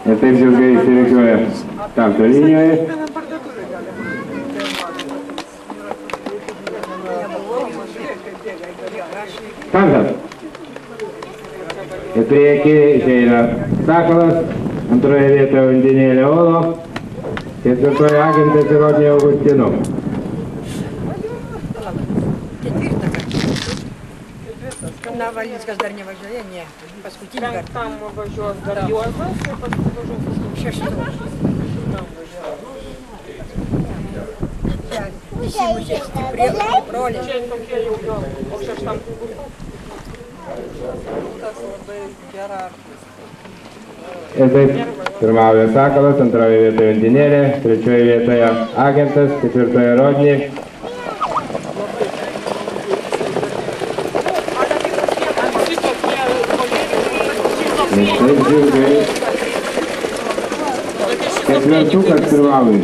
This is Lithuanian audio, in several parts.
Ir taip ilgai įsirikiuoja starto linijoje. Startas. Į priekį išeina Sakalas, antroje vietoje Undinėlė Olo, ketvirtoje Agentas ir Rodnė Augustino. Na, Valickas dar nevažiuoja, ne. Paskutinį kartą. Penktam važiuos dar Juozas ir paskui važiuos Šeštam. Visi mūsų stipri broliai. čia tokie jau gal, o šeštam tas labai gera. Ir taip pirmauja Sakalas, antroje vietoje Undinėlė, trečioje vietoje Agentas, ketvirtoje Rodnė. Ir taip ilgai ketvirtukas pirmauja.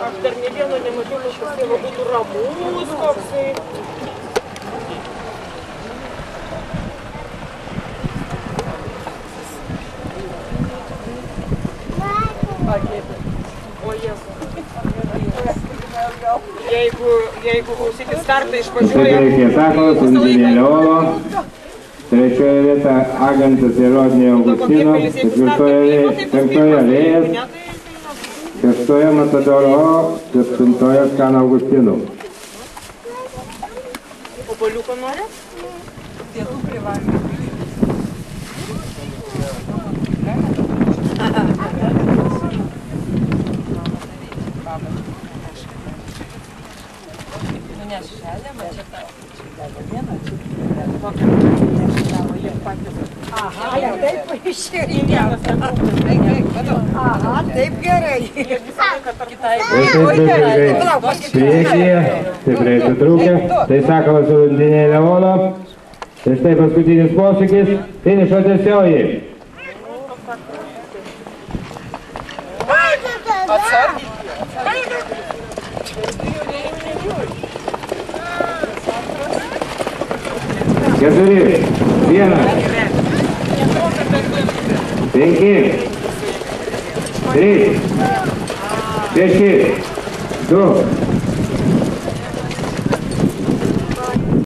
Aš dar ne vieno nemačiau, kad šis tėvo būtų ramus koksai. O jeigu klausykit startą išvažiuoja... Taip reikia Sakalas, Undinėlė Olo, trečioje vieta Agentas ir Rodnė Augustino, penktoje Vėjas, šeštoje Matadoro Olo, septintoje Skano Augustino. O baliuko nori? Pietų privalė. Aha, taip išėjo. Aha, taip gerai. Priekyje, stipriai sutrūkę, tai Sakalas ir Undinėlė Olo. Ir štai paskutinis posūkis, finišo tiesioji. Keturi, vienas, penki, trys, šeši, du,